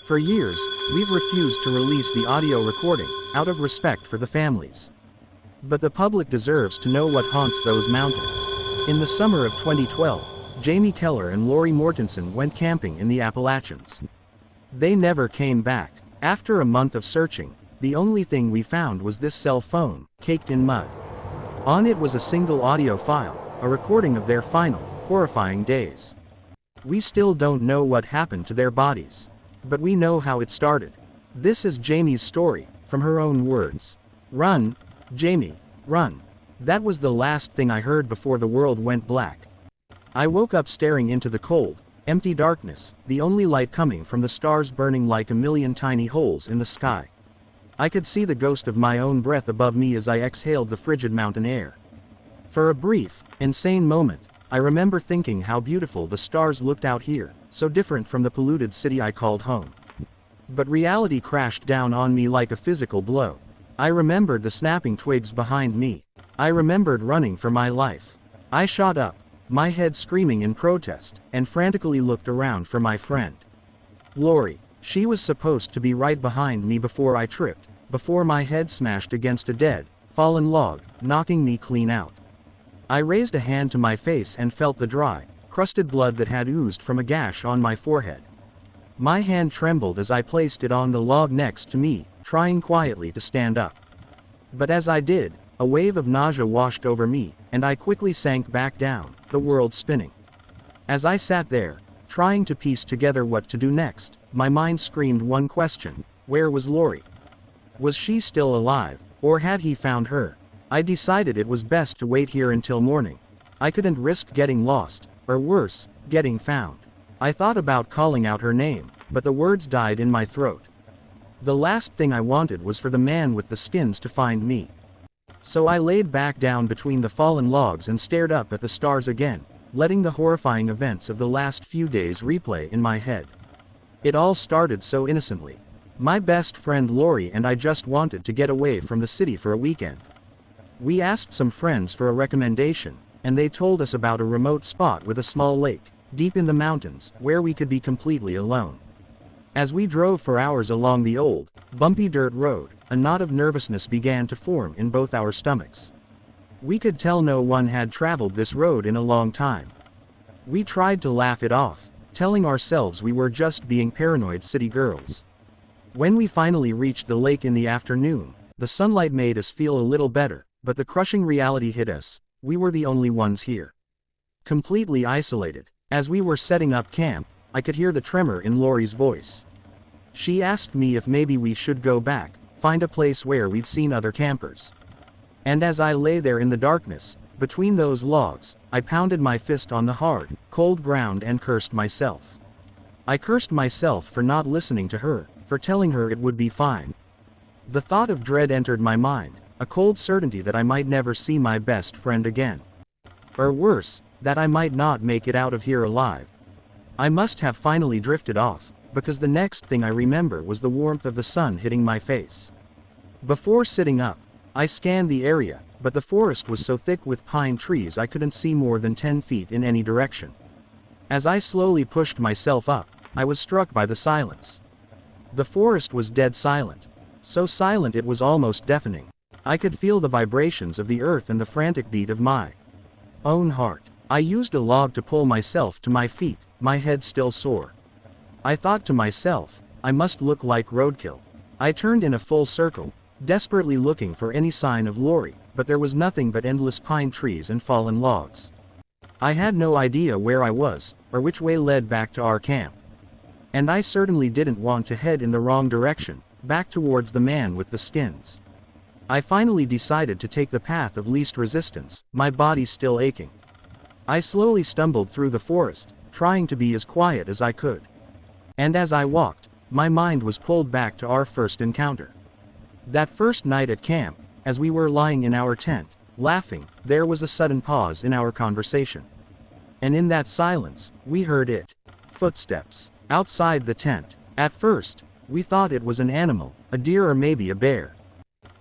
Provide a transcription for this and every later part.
For years, we've refused to release the audio recording, out of respect for the families. But the public deserves to know what haunts those mountains. In the summer of 2012, Jamie Keller and Lori Mortensen went camping in the Appalachians. They never came back. After a month of searching, the only thing we found was this cell phone, caked in mud. On it was a single audio file, a recording of their final, horrifying days. We still don't know what happened to their bodies. But we know how it started. This is Jamie's story, from her own words. Run, Jamie, run. That was the last thing I heard before the world went black. I woke up staring into the cold, empty darkness, the only light coming from the stars burning like a million tiny holes in the sky. I could see the ghost of my own breath above me as I exhaled the frigid mountain air. For a brief, insane moment, I remember thinking how beautiful the stars looked out here, so different from the polluted city I called home. But reality crashed down on me like a physical blow. I remembered the snapping twigs behind me. I remembered running for my life. I shot up, my head screaming in protest, and frantically looked around for my friend. Lori. She was supposed to be right behind me before I tripped, before my head smashed against a dead, fallen log, knocking me clean out. I raised a hand to my face and felt the dry, crusted blood that had oozed from a gash on my forehead. My hand trembled as I placed it on the log next to me, trying quietly to stand up. But as I did, a wave of nausea washed over me, and I quickly sank back down, the world spinning. As I sat there, trying to piece together what to do next, my mind screamed one question: where was Lori? Was she still alive, or had he found her? I decided it was best to wait here until morning. I couldn't risk getting lost, or worse, getting found. I thought about calling out her name, but the words died in my throat. The last thing I wanted was for the man with the skins to find me. So I laid back down between the fallen logs and stared up at the stars again, letting the horrifying events of the last few days replay in my head. It all started so innocently. My best friend Lori and I just wanted to get away from the city for a weekend. We asked some friends for a recommendation, and they told us about a remote spot with a small lake, deep in the mountains, where we could be completely alone. As we drove for hours along the old, bumpy dirt road, a knot of nervousness began to form in both our stomachs. We could tell no one had traveled this road in a long time. We tried to laugh it off, telling ourselves we were just being paranoid city girls. When we finally reached the lake in the afternoon, the sunlight made us feel a little better, but the crushing reality hit us: we were the only ones here. Completely isolated. As we were setting up camp, I could hear the tremor in Lori's voice. She asked me if maybe we should go back, find a place where we'd seen other campers. And as I lay there in the darkness, between those logs, I pounded my fist on the hard, cold ground and cursed myself. I cursed myself for not listening to her, for telling her it would be fine. The thought of dread entered my mind, a cold certainty that I might never see my best friend again. Or worse, that I might not make it out of here alive. I must have finally drifted off, because the next thing I remember was the warmth of the sun hitting my face. Before sitting up, I scanned the area, but the forest was so thick with pine trees I couldn't see more than 10 feet in any direction. As I slowly pushed myself up, I was struck by the silence. The forest was dead silent. So silent it was almost deafening. I could feel the vibrations of the earth and the frantic beat of my own heart. I used a log to pull myself to my feet, my head still sore. I thought to myself, I must look like roadkill. I turned in a full circle, desperately looking for any sign of Lori, but there was nothing but endless pine trees and fallen logs. I had no idea where I was, or which way led back to our camp. And I certainly didn't want to head in the wrong direction, back towards the man with the skins. I finally decided to take the path of least resistance, my body still aching. I slowly stumbled through the forest, trying to be as quiet as I could. And as I walked, my mind was pulled back to our first encounter. That first night at camp, as we were lying in our tent, laughing, there was a sudden pause in our conversation. And in that silence, we heard it. Footsteps. Outside the tent. At first, we thought it was an animal, a deer or maybe a bear.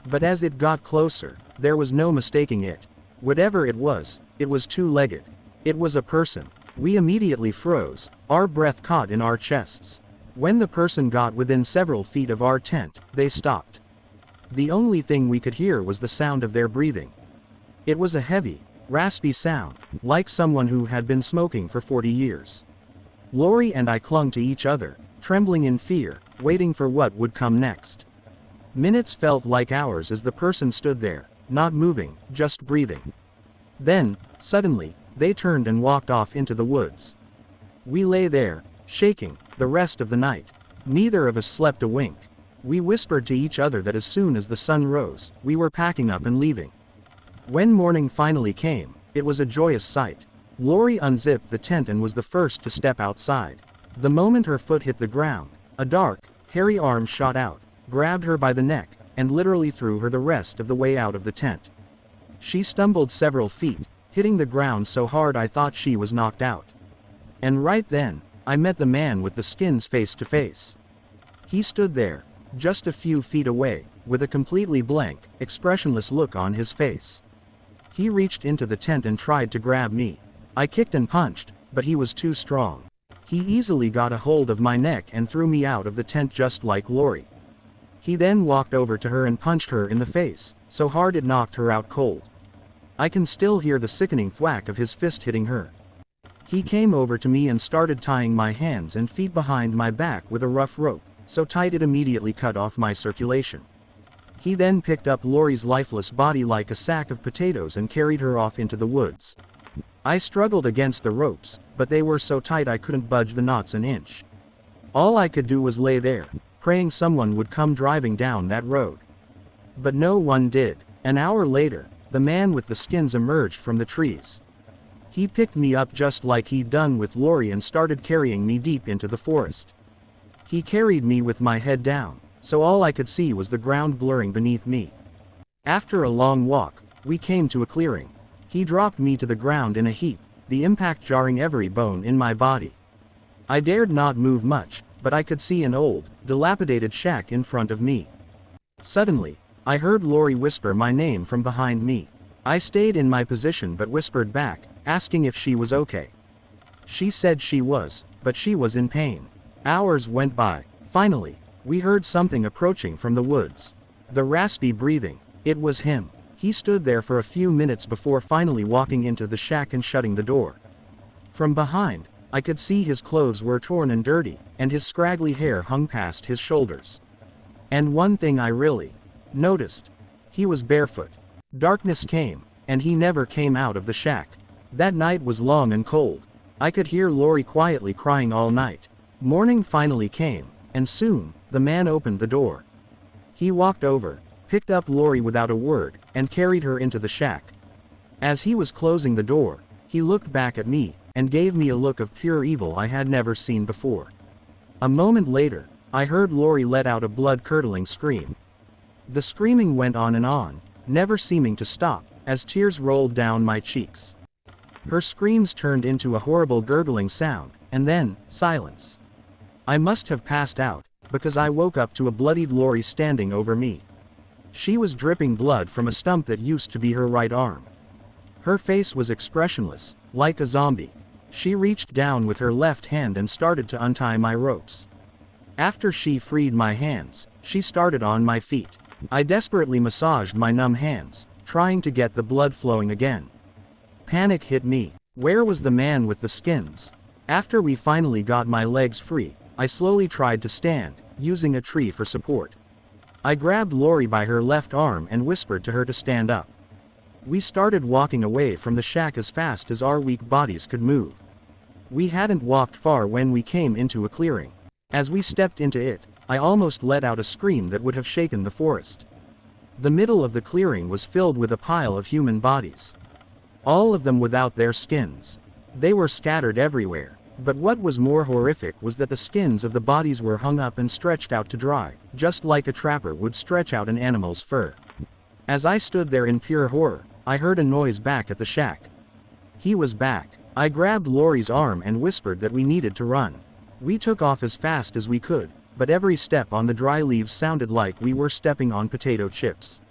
But as it got closer, there was no mistaking it. Whatever it was two-legged. It was a person. We immediately froze, our breath caught in our chests. When the person got within several feet of our tent, they stopped. The only thing we could hear was the sound of their breathing. It was a heavy, raspy sound, like someone who had been smoking for 40 years. Lori and I clung to each other, trembling in fear, waiting for what would come next. Minutes felt like hours as the person stood there, not moving, just breathing. Then, suddenly, they turned and walked off into the woods. We lay there, shaking, the rest of the night. Neither of us slept a wink. We whispered to each other that as soon as the sun rose, we were packing up and leaving. When morning finally came, it was a joyous sight. Lori unzipped the tent and was the first to step outside. The moment her foot hit the ground, a dark, hairy arm shot out, grabbed her by the neck, and literally threw her the rest of the way out of the tent. She stumbled several feet, hitting the ground so hard I thought she was knocked out. And right then, I met the man with the skins face to face. He stood there, just a few feet away, with a completely blank, expressionless look on his face. He reached into the tent and tried to grab me. I kicked and punched, but he was too strong. He easily got a hold of my neck and threw me out of the tent just like Lori. He then walked over to her and punched her in the face, so hard it knocked her out cold. I can still hear the sickening thwack of his fist hitting her. He came over to me and started tying my hands and feet behind my back with a rough rope, so tight it immediately cut off my circulation. He then picked up Lori's lifeless body like a sack of potatoes and carried her off into the woods. I struggled against the ropes, but they were so tight I couldn't budge the knots an inch. All I could do was lay there, praying someone would come driving down that road. But no one did. An hour later, the man with the skins emerged from the trees. He picked me up just like he'd done with Lori and started carrying me deep into the forest. He carried me with my head down, so all I could see was the ground blurring beneath me. After a long walk, we came to a clearing. He dropped me to the ground in a heap, the impact jarring every bone in my body. I dared not move much, but I could see an old, dilapidated shack in front of me. Suddenly, I heard Lori whisper my name from behind me. I stayed in my position but whispered back, asking if she was okay. She said she was, but she was in pain. Hours went by. Finally, we heard something approaching from the woods. The raspy breathing. It was him. He stood there for a few minutes before finally walking into the shack and shutting the door. From behind, I could see his clothes were torn and dirty, and his scraggly hair hung past his shoulders. And one thing I really noticed. He was barefoot. Darkness came, and he never came out of the shack. That night was long and cold. I could hear Lori quietly crying all night. Morning finally came, and soon, the man opened the door. He walked over, picked up Lori without a word, and carried her into the shack. As he was closing the door, he looked back at me, and gave me a look of pure evil I had never seen before. A moment later, I heard Lori let out a blood-curdling scream. The screaming went on, never seeming to stop, as tears rolled down my cheeks. Her screams turned into a horrible gurgling sound, and then, silence. I must have passed out, because I woke up to a bloodied Lori standing over me. She was dripping blood from a stump that used to be her right arm. Her face was expressionless, like a zombie. She reached down with her left hand and started to untie my ropes. After she freed my hands, she started on my feet. I desperately massaged my numb hands, trying to get the blood flowing again. Panic hit me. Where was the man with the skins? After we finally got my legs free, I slowly tried to stand, using a tree for support. I grabbed Lori by her left arm and whispered to her to stand up. We started walking away from the shack as fast as our weak bodies could move. We hadn't walked far when we came into a clearing. As we stepped into it, I almost let out a scream that would have shaken the forest. The middle of the clearing was filled with a pile of human bodies. All of them without their skins. They were scattered everywhere, but what was more horrific was that the skins of the bodies were hung up and stretched out to dry, just like a trapper would stretch out an animal's fur. As I stood there in pure horror, I heard a noise back at the shack. He was back. I grabbed Lori's arm and whispered that we needed to run. We took off as fast as we could, but every step on the dry leaves sounded like we were stepping on potato chips.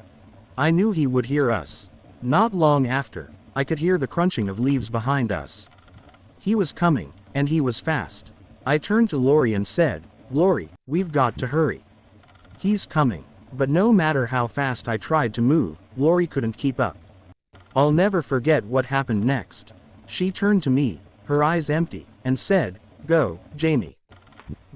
I knew he would hear us. Not long after, I could hear the crunching of leaves behind us. He was coming, and he was fast. I turned to Lori and said, "Lori, we've got to hurry. He's coming." But no matter how fast I tried to move, Lori couldn't keep up. I'll never forget what happened next. She turned to me, her eyes empty, and said, "Go, Jamie.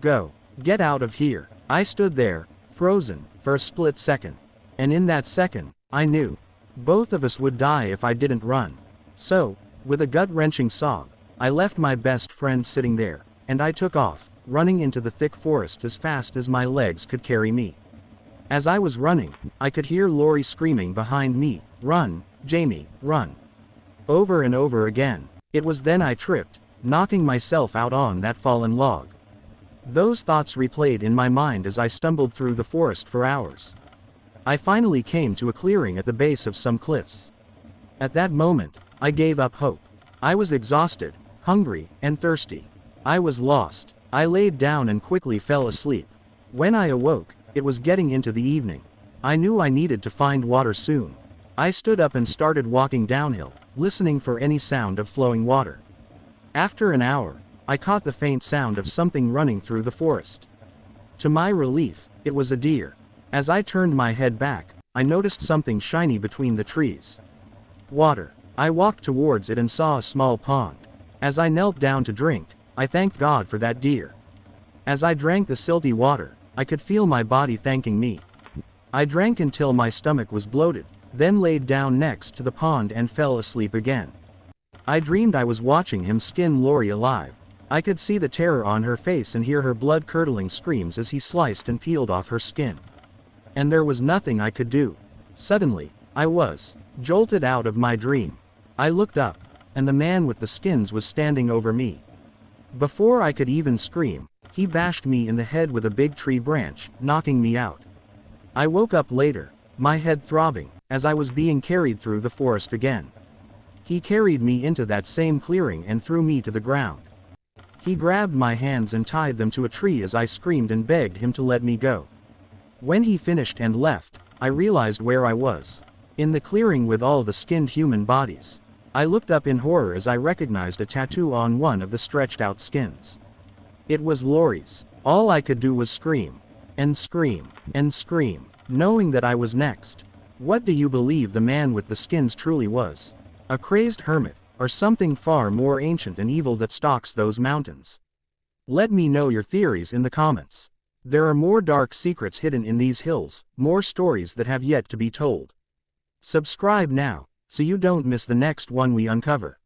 Go. Get out of here." I stood there, frozen, for a split second. And in that second, I knew. Both of us would die if I didn't run. So, with a gut-wrenching sob, I left my best friend sitting there, and I took off, running into the thick forest as fast as my legs could carry me. As I was running, I could hear Lori screaming behind me, "Run, Jamie, run." Over and over again. It was then I tripped, knocking myself out on that fallen log. Those thoughts replayed in my mind as I stumbled through the forest for hours. I finally came to a clearing at the base of some cliffs. At that moment, I gave up hope. I was exhausted, hungry, and thirsty. I was lost. I laid down and quickly fell asleep. When I awoke, it was getting into the evening. I knew I needed to find water soon. I stood up and started walking downhill, listening for any sound of flowing water. After an hour, I caught the faint sound of something running through the forest. To my relief, it was a deer. As I turned my head back, I noticed something shiny between the trees. Water. I walked towards it and saw a small pond. As I knelt down to drink, I thanked God for that deer. As I drank the silty water, I could feel my body thanking me. I drank until my stomach was bloated, then laid down next to the pond and fell asleep again. I dreamed I was watching him skin Lori alive. I could see the terror on her face and hear her blood-curdling screams as he sliced and peeled off her skin. And there was nothing I could do. Suddenly, I was jolted out of my dream. I looked up, and the man with the skins was standing over me. Before I could even scream, he bashed me in the head with a big tree branch, knocking me out. I woke up later, my head throbbing, as I was being carried through the forest again. He carried me into that same clearing and threw me to the ground. He grabbed my hands and tied them to a tree as I screamed and begged him to let me go. When he finished and left, I realized where I was. In the clearing with all the skinned human bodies. I looked up in horror as I recognized a tattoo on one of the stretched out skins. It was Lori's. All I could do was scream. And scream. And scream. Knowing that I was next. What do you believe the man with the skins truly was? A crazed hermit, or something far more ancient and evil that stalks those mountains? Let me know your theories in the comments. There are more dark secrets hidden in these hills, more stories that have yet to be told. Subscribe now, so you don't miss the next one we uncover.